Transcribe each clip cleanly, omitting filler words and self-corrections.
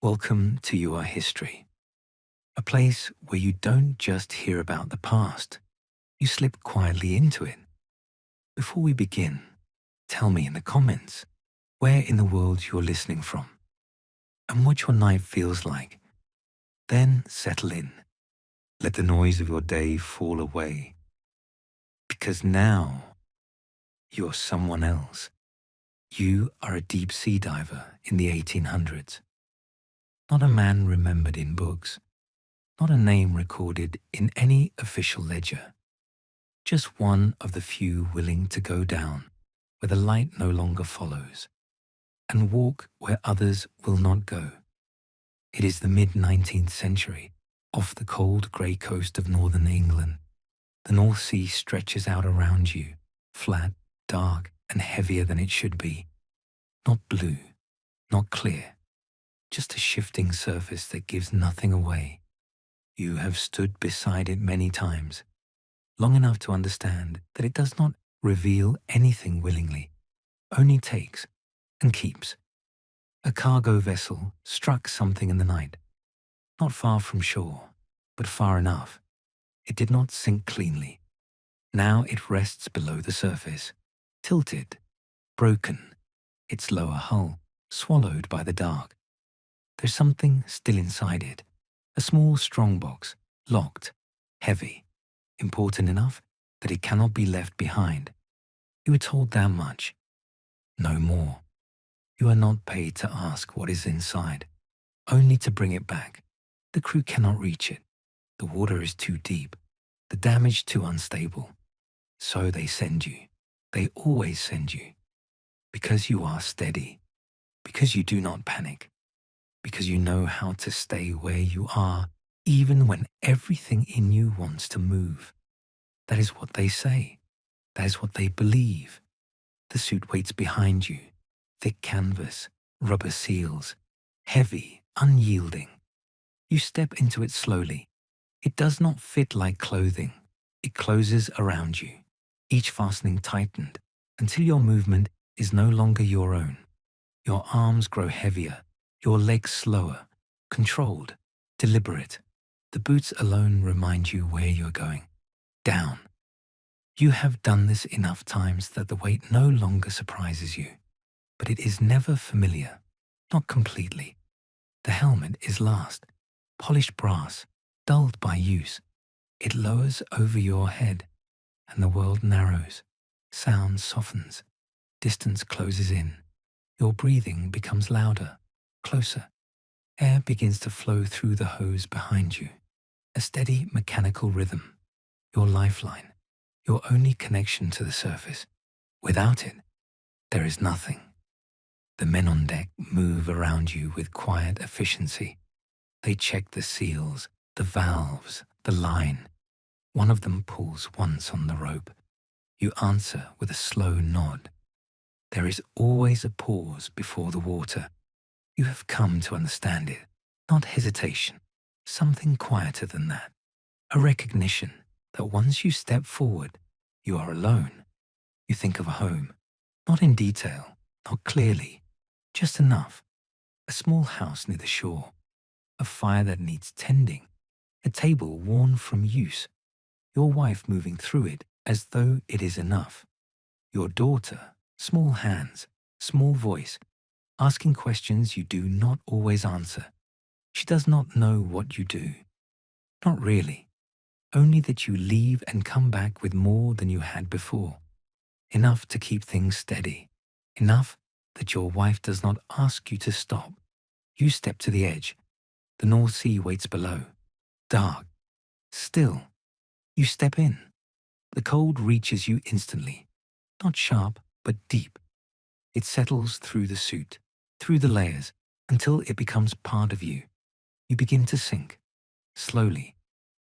Welcome to Your History, a place where you don't just hear about the past, you slip quietly into it. Before we begin, tell me in the comments where in the world you're listening from and what your night feels like. Then settle in. Let the noise of your day fall away. Because now you're someone else. You are a deep sea diver in the 1800s. Not a man remembered in books, not a name recorded in any official ledger. Just one of the few willing to go down where the light no longer follows and walk where others will not go. It is the mid-19th century, off the cold grey coast of northern England. The North Sea stretches out around you, flat, dark, and heavier than it should be. Not blue, not clear, just a shifting surface that gives nothing away. You have stood beside it many times, long enough to understand that it does not reveal anything willingly, only takes and keeps. A cargo vessel struck something in the night, not far from shore, but far enough. It did not sink cleanly. Now it rests below the surface, tilted, broken, its lower hull swallowed by the dark. There's something still inside it, a small strongbox, locked, heavy, important enough that it cannot be left behind. You were told that much. No more. You are not paid to ask what is inside, only to bring it back. The crew cannot reach it. The water is too deep, the damage too unstable. So they send you. They always send you. Because you are steady. Because you do not panic. Because you know how to stay where you are, even when everything in you wants to move. That is what they say. That is what they believe. The suit waits behind you. Thick canvas, rubber seals, heavy, unyielding. You step into it slowly. It does not fit like clothing. It closes around you, each fastening tightened, until your movement is no longer your own. Your arms grow heavier, your legs slower, controlled, deliberate. The boots alone remind you where you're going. Down. You have done this enough times that the weight no longer surprises you. But it is never familiar, not completely. The helmet is last, polished brass, dulled by use. It lowers over your head, and the world narrows. Sound softens. Distance closes in. Your breathing becomes louder, closer. Air begins to flow through the hose behind you. A steady mechanical rhythm. Your lifeline. Your only connection to the surface. Without it, there is nothing. The men on deck move around you with quiet efficiency. They check the seals, the valves, the line. One of them pulls once on the rope. You answer with a slow nod. There is always a pause before the water. You have come to understand it, not hesitation, something quieter than that. A recognition that once you step forward, you are alone. You think of a home, not in detail, not clearly, just enough. A small house near the shore, a fire that needs tending, a table worn from use, your wife moving through it as though it is enough. Your daughter, small hands, small voice, asking questions you do not always answer. She does not know what you do. Not really. Only that you leave and come back with more than you had before. Enough to keep things steady. Enough that your wife does not ask you to stop. You step to the edge. The North Sea waits below. Dark. Still. You step in. The cold reaches you instantly. Not sharp, but deep. It settles through the suit, through the layers, until it becomes part of you. You begin to sink. Slowly,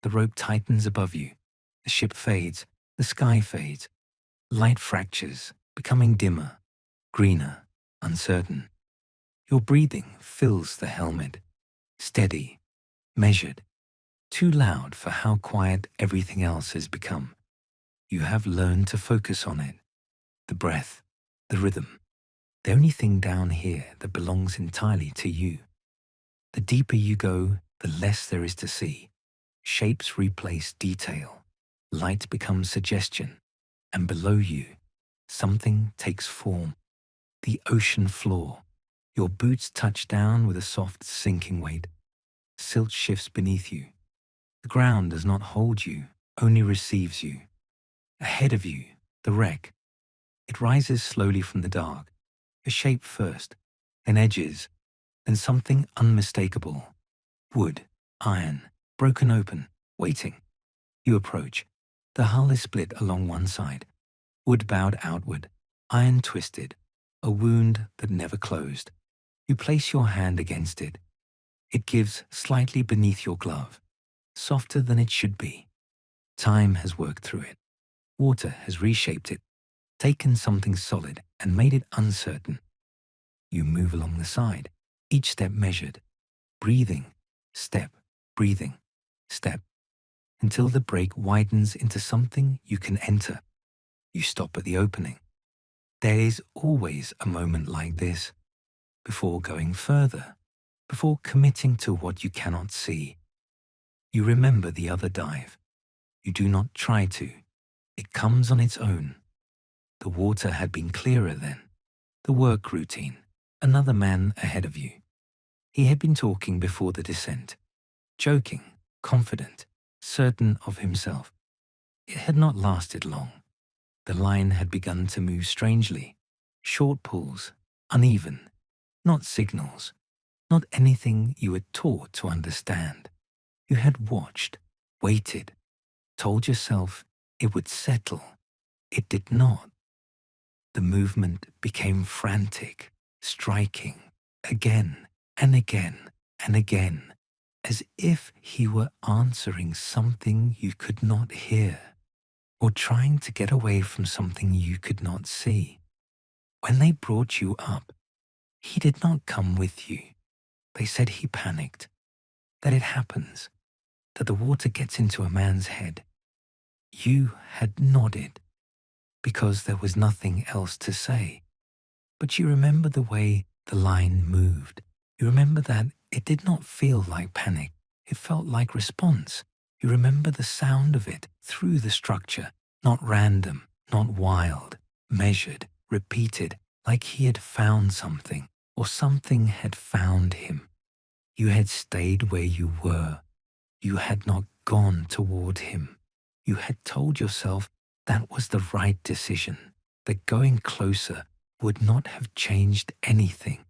the rope tightens above you. The ship fades. The sky fades. Light fractures, becoming dimmer, greener, uncertain. Your breathing fills the helmet. Steady, measured, too loud for how quiet everything else has become. You have learned to focus on it. The breath, the rhythm, the only thing down here that belongs entirely to you. The deeper you go, the less there is to see. Shapes replace detail. Light becomes suggestion. And below you, something takes form. The ocean floor. Your boots touch down with a soft sinking weight. Silt shifts beneath you. The ground does not hold you, only receives you. Ahead of you, the wreck. It rises slowly from the dark. A shape first, then edges, then something unmistakable. Wood, iron, broken open, waiting. You approach. The hull is split along one side. Wood bowed outward, iron twisted, a wound that never closed. You place your hand against it. It gives slightly beneath your glove, softer than it should be. Time has worked through it. Water has reshaped it, taken something solid and made it uncertain. You move along the side, each step measured, breathing, step, breathing, step, until the break widens into something you can enter. You stop at the opening. There is always a moment like this, before going further, before committing to what you cannot see. You remember the other dive. You do not try to. It comes on its own. The water had been clearer then. The work routine. Another man ahead of you. He had been talking before the descent. Joking, confident, certain of himself. It had not lasted long. The line had begun to move strangely. Short pulls, uneven. Not signals. Not anything you were taught to understand. You had watched, waited, told yourself it would settle. It did not. The movement became frantic, striking, again and again and again, as if he were answering something you could not hear, or trying to get away from something you could not see. When they brought you up, he did not come with you. They said he panicked, that it happens, that the water gets into a man's head. You had nodded, because there was nothing else to say. But you remember the way the line moved. You remember that it did not feel like panic. It felt like response. You remember the sound of it through the structure, not random, not wild, measured, repeated, like he had found something, or something had found him. You had stayed where you were. You had not gone toward him. You had told yourself that was the right decision, that going closer would not have changed anything,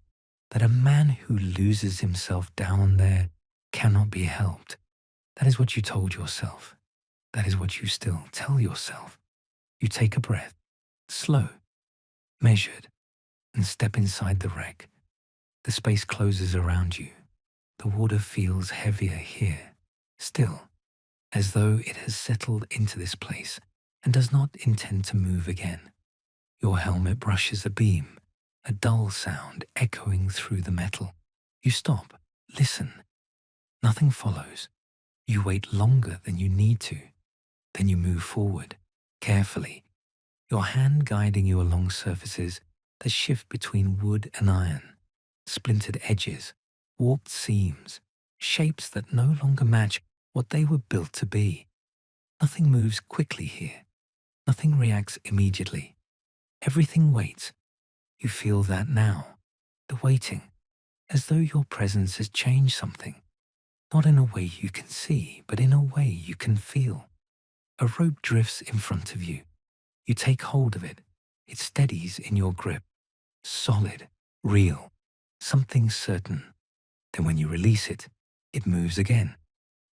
that a man who loses himself down there cannot be helped. That is what you told yourself. That is what you still tell yourself. You take a breath, slow, measured, and step inside the wreck. The space closes around you. The water feels heavier here, still, as though it has settled into this place and does not intend to move again. Your helmet brushes a beam, a dull sound echoing through the metal. You stop, listen. Nothing follows. You wait longer than you need to. Then you move forward, carefully, your hand guiding you along surfaces that shift between wood and iron, splintered edges, warped seams, shapes that no longer match what they were built to be. Nothing moves quickly here. Nothing reacts immediately. Everything waits. You feel that now, the waiting, as though your presence has changed something. Not in a way you can see, but in a way you can feel. A rope drifts in front of you. You take hold of it. It steadies in your grip. Solid, real, something certain. Then when you release it, it moves again.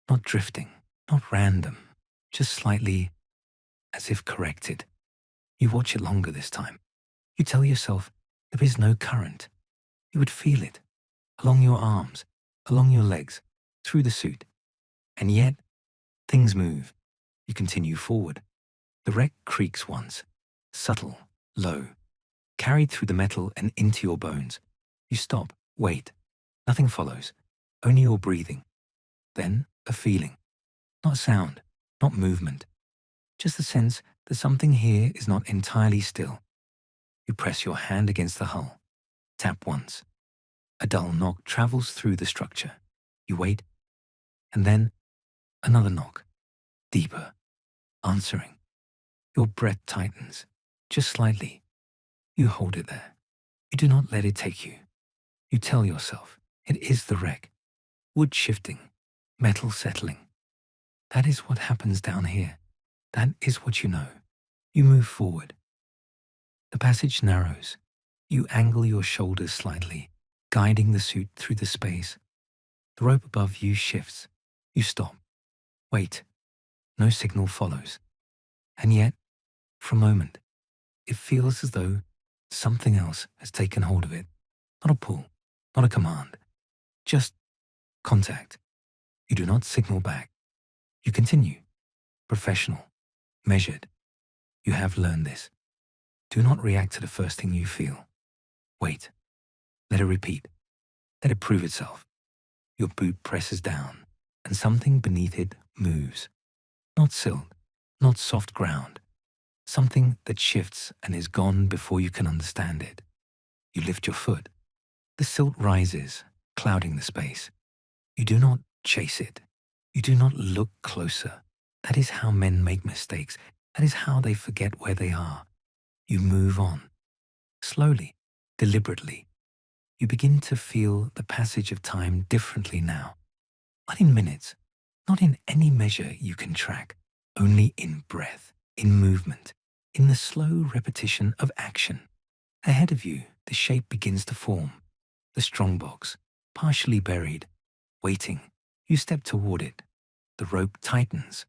Not drifting, not random, just slightly as if corrected. You watch it longer this time. You tell yourself there is no current. You would feel it, along your arms, along your legs, through the suit. And yet, things move. You continue forward. The wreck creaks once, subtle, low, carried through the metal and into your bones. You stop, wait. Nothing follows, only your breathing. Then a feeling, not sound, not movement, just the sense that something here is not entirely still. You press your hand against the hull, tap once. A dull knock travels through the structure. You wait, and then another knock, deeper, answering. Your breath tightens, just slightly. You hold it there. You do not let it take you. You tell yourself, it is the wreck. Wood shifting, metal settling. That is what happens down here. That is what you know. You move forward. The passage narrows. You angle your shoulders slightly, guiding the suit through the space. The rope above you shifts. You stop. Wait. No signal follows. And yet, for a moment, it feels as though something else has taken hold of it. Not a pull, not a command, just contact. You do not signal back. You continue. Professional, measured. You have learned this. Do not react to the first thing you feel. Wait. Let it repeat. Let it prove itself. Your boot presses down, and something beneath it moves. Not silt, not soft ground. Something that shifts and is gone before you can understand it. You lift your foot. The silt rises, clouding the space. You do not chase it. You do not look closer. That is how men make mistakes. That is how they forget where they are. You move on. Slowly, deliberately. You begin to feel the passage of time differently now. Not in minutes, not in any measure you can track, only in breath, in movement, in the slow repetition of action. Ahead of you, the shape begins to form. The strongbox, partially buried, waiting. You step toward it. The rope tightens.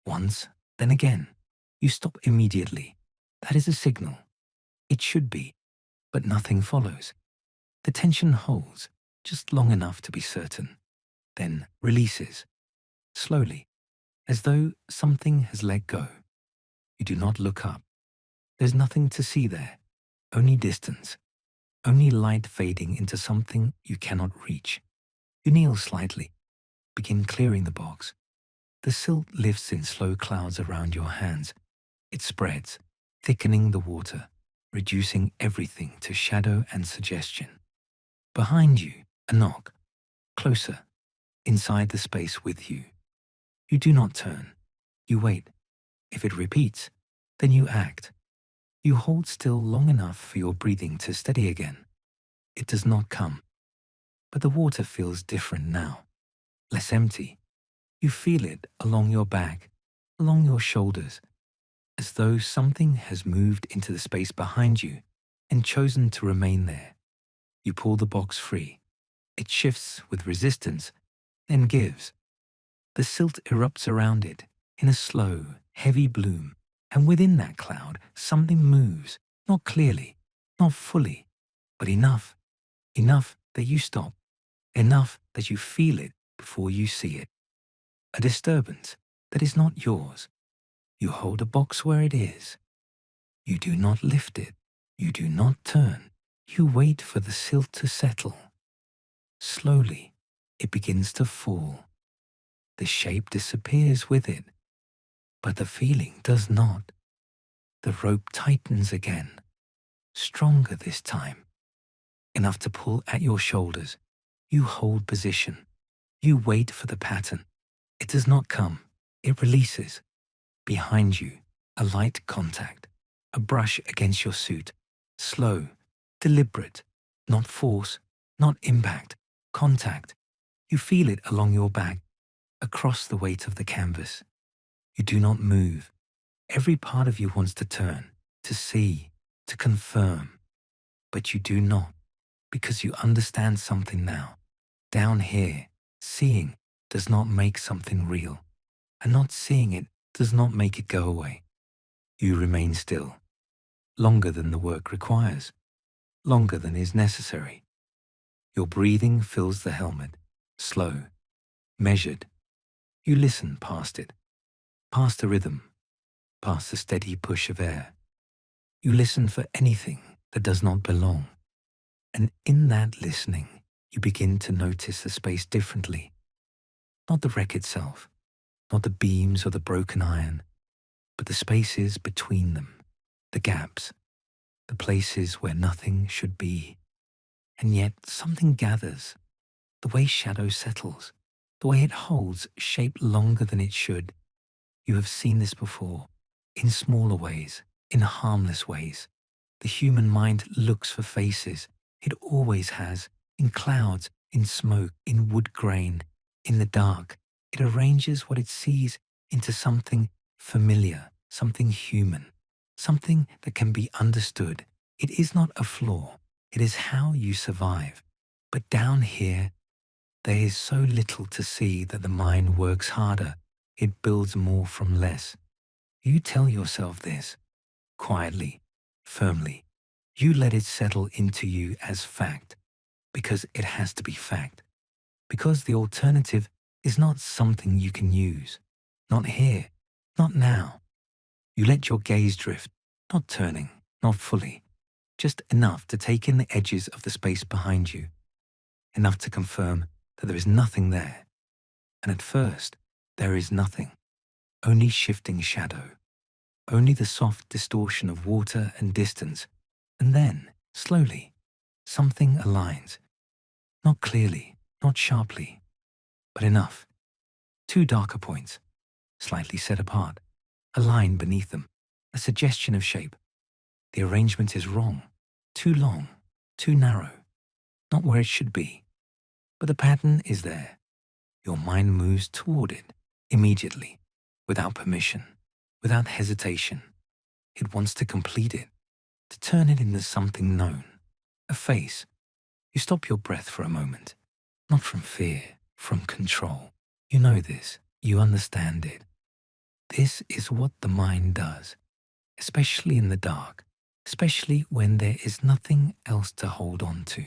Once, then again. You stop immediately. That is a signal. It should be, but nothing follows. The tension holds, just long enough to be certain, then releases, slowly, as though something has let go. You do not look up. There's nothing to see there, only distance, only light fading into something you cannot reach. You kneel slightly, begin clearing the box. The silt lifts in slow clouds around your hands. It spreads, thickening the water, reducing everything to shadow and suggestion. Behind you, a knock, closer, inside the space with you. You do not turn. You wait. If it repeats, then you act. You hold still long enough for your breathing to steady again. It does not come. But the water feels different now, less empty. You feel it along your back, along your shoulders, as though something has moved into the space behind you and chosen to remain there. You pull the box free. It shifts with resistance, then gives. The silt erupts around it in a slow, heavy bloom, and within that cloud, something moves, not clearly, not fully, but enough that you stop, enough that you feel it before you see it. A disturbance that is not yours. You hold a box where it is. You do not lift it. You do not turn. You wait for the silt to settle. Slowly, it begins to fall. The shape disappears with it, but the feeling does not. The rope tightens again, stronger this time, enough to pull at your shoulders. You hold position. You wait for the pattern. It does not come. It releases. Behind you, a light contact, a brush against your suit, slow, deliberate, not force, not impact, contact. You feel it along your back, across the weight of the canvas. You do not move. Every part of you wants to turn, to see, to confirm. But you do not, because you understand something now. Down here, seeing does not make something real, and not seeing it does not make it go away. You remain still, longer than the work requires, longer than is necessary. Your breathing fills the helmet, slow, measured. You listen past it, past the rhythm, past the steady push of air. You listen for anything that does not belong. And in that listening, you begin to notice the space differently. Not the wreck itself, not the beams or the broken iron, but the spaces between them, the gaps, the places where nothing should be. And yet something gathers, the way shadow settles, the way it holds shape longer than it should. You have seen this before, in smaller ways, in harmless ways. The human mind looks for faces. It always has, in clouds, in smoke, in wood grain, in the dark. It arranges what it sees into something familiar, something human, something that can be understood. It is not a flaw. It is how you survive. But down here, there is so little to see that the mind works harder. It builds more from less. You tell yourself this, quietly, firmly. You let it settle into you as fact, because it has to be fact. Because the alternative is not something you can use. Not here, not now. You let your gaze drift, not turning, not fully. Just enough to take in the edges of the space behind you. Enough to confirm that there is nothing there. And at first, there is nothing. Only shifting shadow. Only the soft distortion of water and distance. And then, slowly, something aligns. Not clearly, not sharply, but enough. Two darker points, slightly set apart. A line beneath them, a suggestion of shape. The arrangement is wrong. Too long, too narrow. Not where it should be. But the pattern is there. Your mind moves toward it, immediately, without permission, without hesitation. It wants to complete it, to turn it into something known, a face. You stop your breath for a moment, not from fear, from control. You know this, you understand it. This is what the mind does, especially in the dark, especially when there is nothing else to hold on to.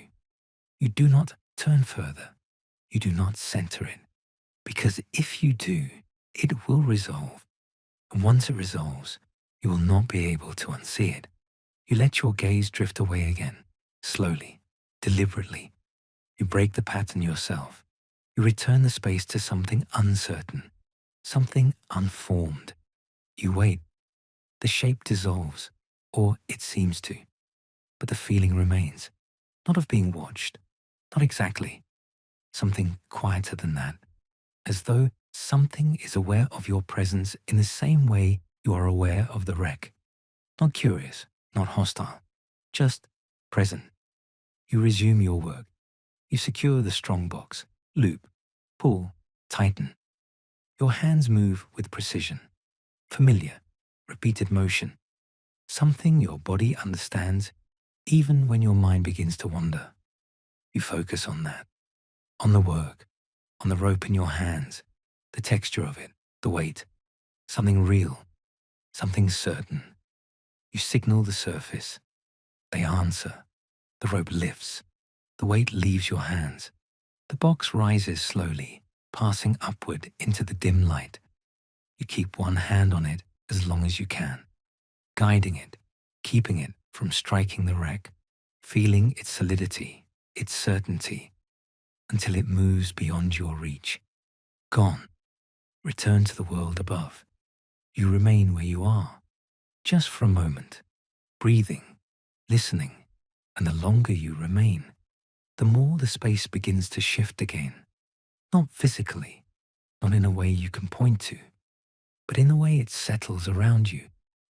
You do not turn further. You do not center it. Because if you do, it will resolve. And once it resolves, you will not be able to unsee it. You let your gaze drift away again, slowly, deliberately. You break the pattern yourself. You return the space to something uncertain, something unformed. You wait. The shape dissolves, or it seems to. But the feeling remains, not of being watched, not exactly. Something quieter than that, as though something is aware of your presence in the same way you are aware of the wreck. Not curious, not hostile, just present. You resume your work. You secure the strong box, loop, pull, tighten. Your hands move with precision, familiar, repeated motion, something your body understands even when your mind begins to wander. You focus on that, on the work, on the rope in your hands, the texture of it, the weight, something real, something certain. You signal the surface. They answer. The rope lifts. The weight leaves your hands. The box rises slowly, passing upward into the dim light. You keep one hand on it as long as you can, guiding it, keeping it from striking the wreck, feeling its solidity, its certainty, until it moves beyond your reach. Gone. Return to the world above. You remain where you are, just for a moment, breathing, listening, and the longer you remain, the more the space begins to shift again. Not physically, not in a way you can point to, but in the way it settles around you,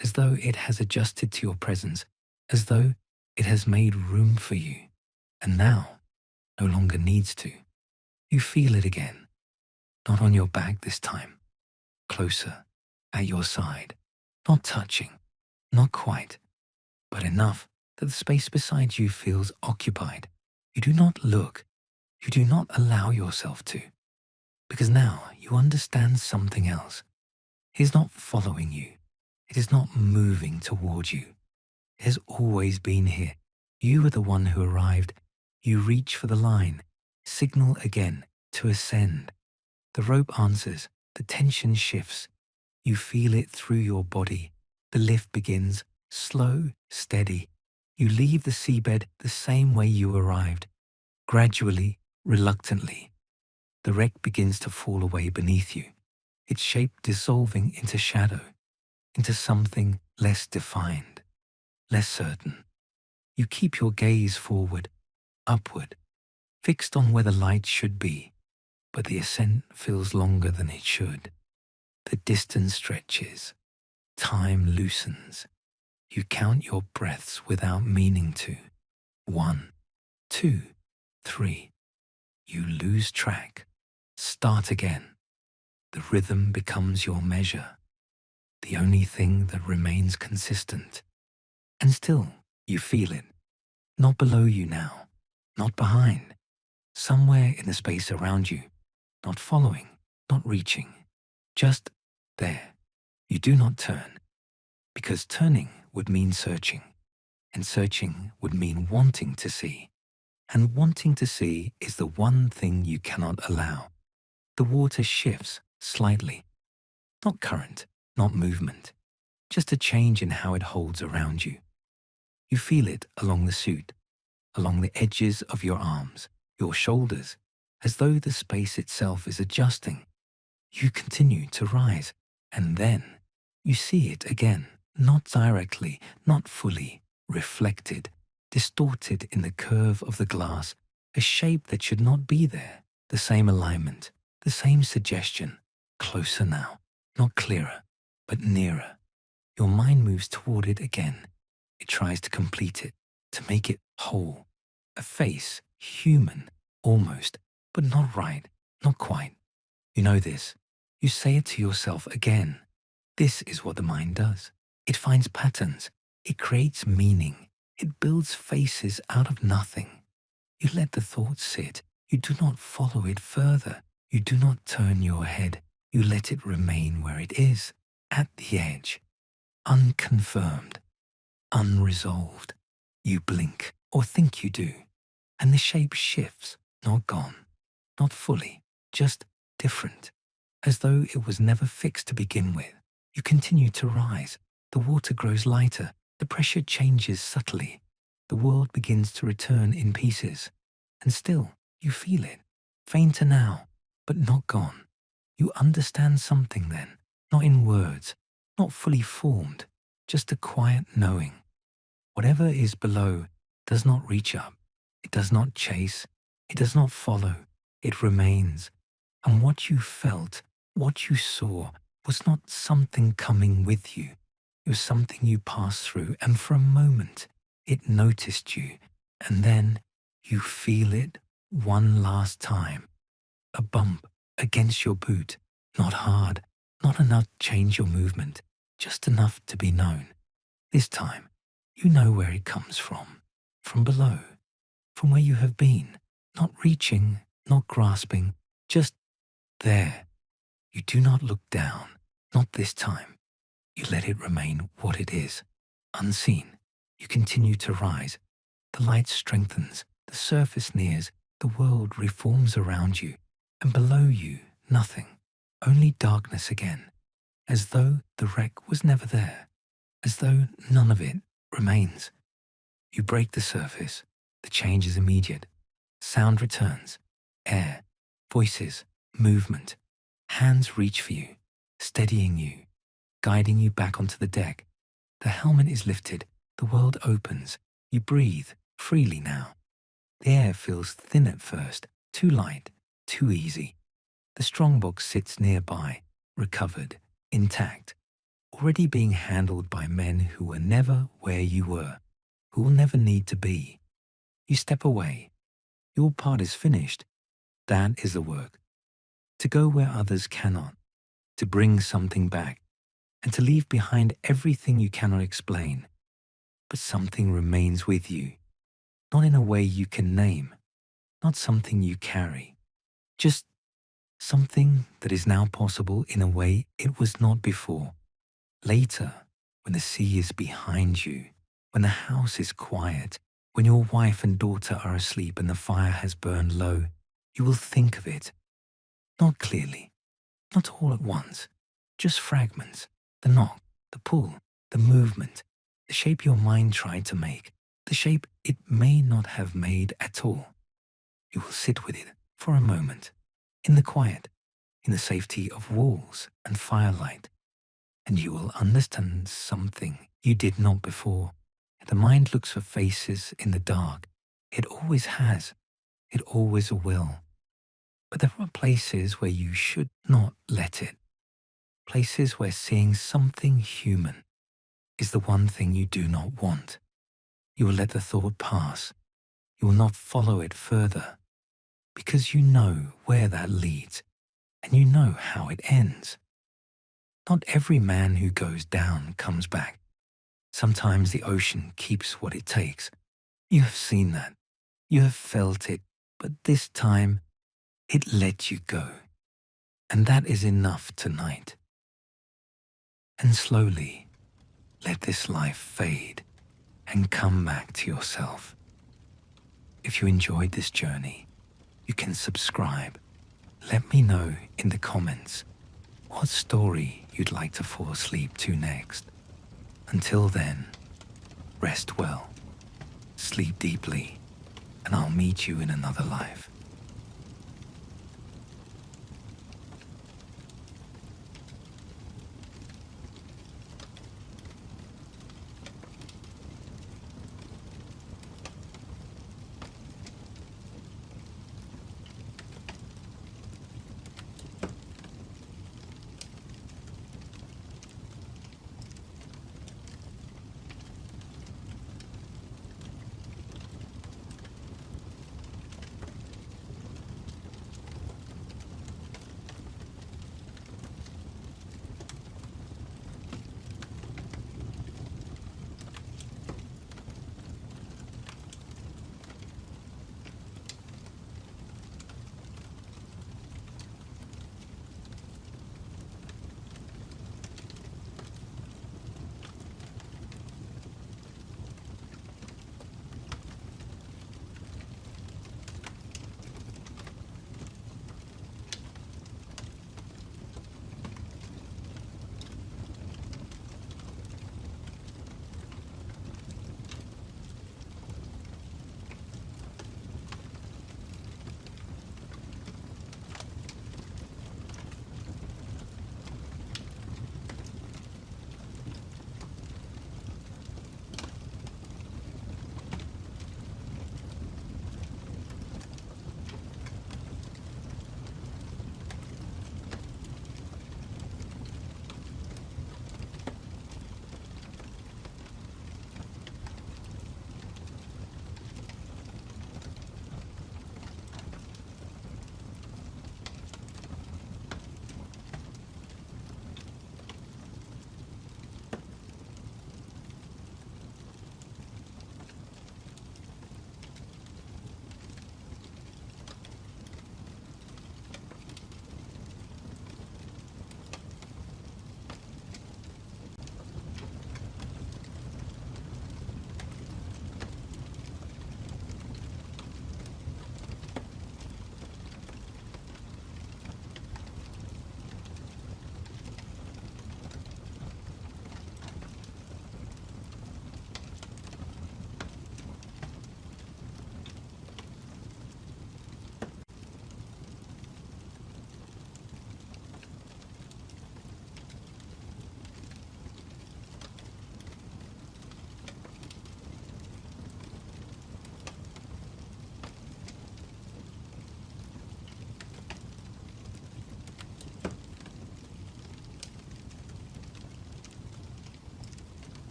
as though it has adjusted to your presence, as though it has made room for you, and now no longer needs to. You feel it again, not on your back this time, closer, at your side, not touching, not quite, but enough that the space beside you feels occupied. You do not look, you do not allow yourself to, because now you understand something else. It is not following you. It is not moving toward you. It has always been here. You are the one who arrived. You reach for the line, signal again to ascend. The rope answers, the tension shifts. You feel it through your body. The lift begins, slow, steady. You leave the seabed the same way you arrived, gradually, reluctantly. The wreck begins to fall away beneath you, its shape dissolving into shadow, into something less defined, less certain. You keep your gaze forward, upward, fixed on where the light should be, but the ascent feels longer than it should. The distance stretches, time loosens. You count your breaths without meaning to. 1, 2, 3. You lose track. Start again. The rhythm becomes your measure, the only thing that remains consistent. And still, you feel it. Not below you now, not behind. Somewhere in the space around you, not following, not reaching, just there. You do not turn, because turning would mean searching, and searching would mean wanting to see. And wanting to see is the one thing you cannot allow. The water shifts slightly. Not current, not movement, just a change in how it holds around you. You feel it along the suit, along the edges of your arms, your shoulders, as though the space itself is adjusting. You continue to rise, and then you see it again, not directly, not fully, reflected, distorted in the curve of the glass, a shape that should not be there, the same alignment, the same suggestion, closer now, not clearer, but nearer. Your mind moves toward it again. It tries to complete it, to make it whole. A face, human, almost, but not right, not quite. You know this. You say it to yourself again. This is what the mind does. It finds patterns. It creates meaning. It builds faces out of nothing. You let the thought sit. You do not follow it further. You do not turn your head. You let it remain where it is, at the edge, unconfirmed, unresolved. You blink, or think you do, and the shape shifts, not gone, not fully, just different, as though it was never fixed to begin with. You continue to rise. The water grows lighter. The pressure changes subtly. The world begins to return in pieces. And still, you feel it, fainter now, but not gone. You understand something then, not in words, not fully formed, just a quiet knowing. Whatever is below does not reach up. It does not chase. It does not follow. It remains. And what you felt, what you saw, was not something coming with you. It was something you passed through, and for a moment, it noticed you. And then you feel it one last time. A bump against your boot, not hard, not enough to change your movement, just enough to be known. This time, you know where it comes from below, from where you have been, not reaching, not grasping, just there. You do not look down, not this time. You let it remain what it is, unseen. You continue to rise. The light strengthens, the surface nears, the world reforms around you, and below you, nothing, only darkness again, as though the wreck was never there, as though none of it remains. You break the surface. The change is immediate. Sound returns. Air, voices, movement. Hands reach for you, steadying you, guiding you back onto the deck. The helmet is lifted. The world opens. You breathe freely now. The air feels thin at first, too light, too easy. The strongbox sits nearby, recovered, intact, already being handled by men who were never where you were, who will never need to be. You step away. Your part is finished. That is the work. To go where others cannot, to bring something back, and to leave behind everything you cannot explain. But something remains with you, not in a way you can name, not something you carry, just something that is now possible in a way it was not before. Later, when the sea is behind you, when the house is quiet, when your wife and daughter are asleep and the fire has burned low, you will think of it. Not clearly, not all at once, just fragments, the knock, the pull, the movement, the shape your mind tried to make, the shape it may not have made at all. You will sit with it for a moment, in the quiet, in the safety of walls and firelight, and you will understand something you did not before. The mind looks for faces in the dark. It always has. It always will. But there are places where you should not let it. Places where seeing something human is the one thing you do not want. You will let the thought pass. You will not follow it further, because you know where that leads, and you know how it ends. Not every man who goes down comes back. Sometimes the ocean keeps what it takes. You have seen that. You have felt it, but this time it let you go. And that is enough tonight. And slowly, let this life fade and come back to yourself. If you enjoyed this journey, you can subscribe. Let me know in the comments what story you'd like to fall asleep to next. Until then, rest well, sleep deeply, and I'll meet you in another life.